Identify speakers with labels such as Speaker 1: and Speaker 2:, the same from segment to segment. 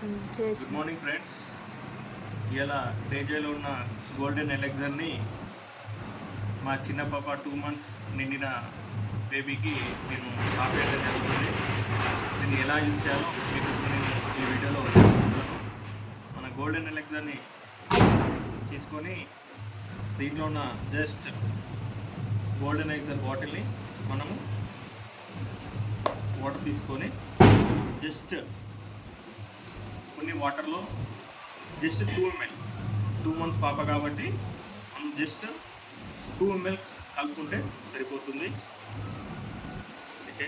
Speaker 1: Good morning friends. ఇలా డేజేలో ఉన్న golden ఎలెక్జర్ని మా చిన్న పాప 2 months నిండిన బేబీకి నేను ఆపేయడం జరుగుతుంది. దీన్ని ఎలా యూజ్ చేయాలో మీకు నేను ఈ వీడియోలో చెప్తాను. మన గోల్డెన్ ఎలెక్జర్ని తీసుకొని దీంట్లో ఉన్న జస్ట్ గోల్డెన్ ఎలెక్జర్ బాటిల్ని మనము వాటర్ తీసుకొని జస్ట్ కొన్ని వాటర్లో జస్ట్ 2 ml 2 months పాప కాబట్టి మనం జస్ట్ 2 ml కలుపుకుంటే సరిపోతుంది. Okay,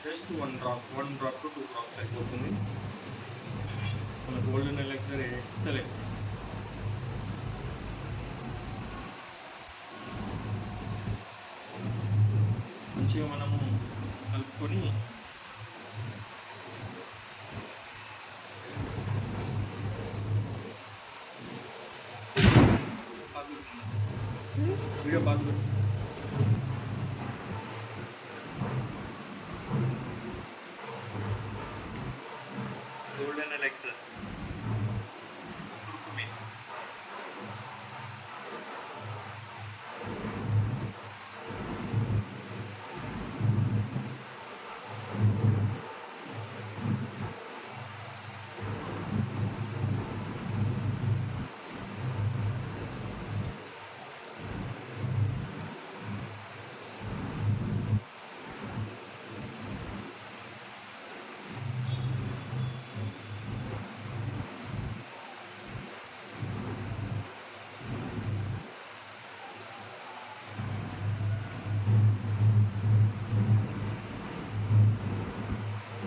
Speaker 1: just 1 drop to 2 drops సరిపోతుంది. మన గోల్డెన్ ఎలెక్జర్ ఎక్సలెంట్. మంచిగా మనము కలుపుకొని వీడియో పాస్ పెట్టు. గోల్డెన్ ఎలెక్జర్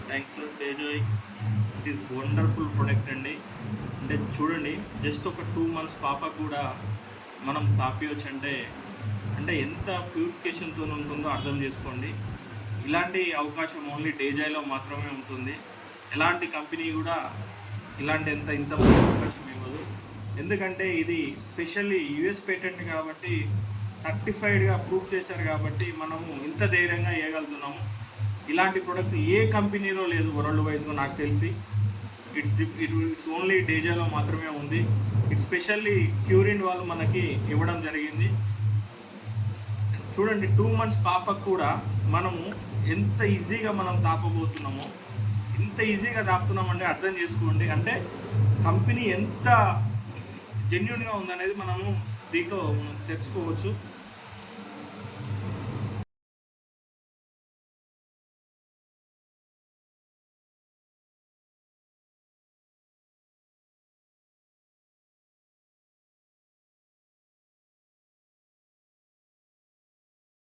Speaker 1: థ్యాంక్స్ తేజోయ్. ఇట్ ఈస్ వండర్ఫుల్ ప్రొడక్ట్ అండి. అంటే చూడండి, జస్ట్ ఒక 2 months పాప కూడా మనం తాపియొచ్చు అంటే ఎంత ప్యూరిఫికేషన్తో ఉంటుందో అర్థం చేసుకోండి. ఇలాంటి అవకాశం ఓన్లీ డేజాయ్లో మాత్రమే ఉంటుంది. ఎలాంటి కంపెనీ కూడా ఇంత అవకాశం ఇవ్వదు. ఎందుకంటే ఇది స్పెషల్లీ యుఎస్ పేటెంట్ కాబట్టి, సర్టిఫైడ్గా ప్రూఫ్ చేశారు కాబట్టి మనము ఇంత ధైర్యంగా వేయగలుగుతున్నాము. ఇలాంటి ప్రోడక్ట్ ఏ కంపెనీలో లేదు వరల్డ్ వైజ్గా నాకు తెలిసి. ఇట్స్ ఓన్లీ డేజాలో మాత్రమే ఉంది. ఇట్స్ స్పెషల్లీ క్యూరిన్ వాళ్ళు మనకి ఇవ్వడం జరిగింది. చూడండి, 2 months పాపకు కూడా మనము ఎంత ఈజీగా మనం తాపబోతున్నామో, ఎంత ఈజీగా తాపుతున్నామంటే అర్థం చేసుకోండి. అంటే కంపెనీ ఎంత జెన్యూన్గా ఉందనేది మనము దీంట్లో తెలుసుకోవచ్చు.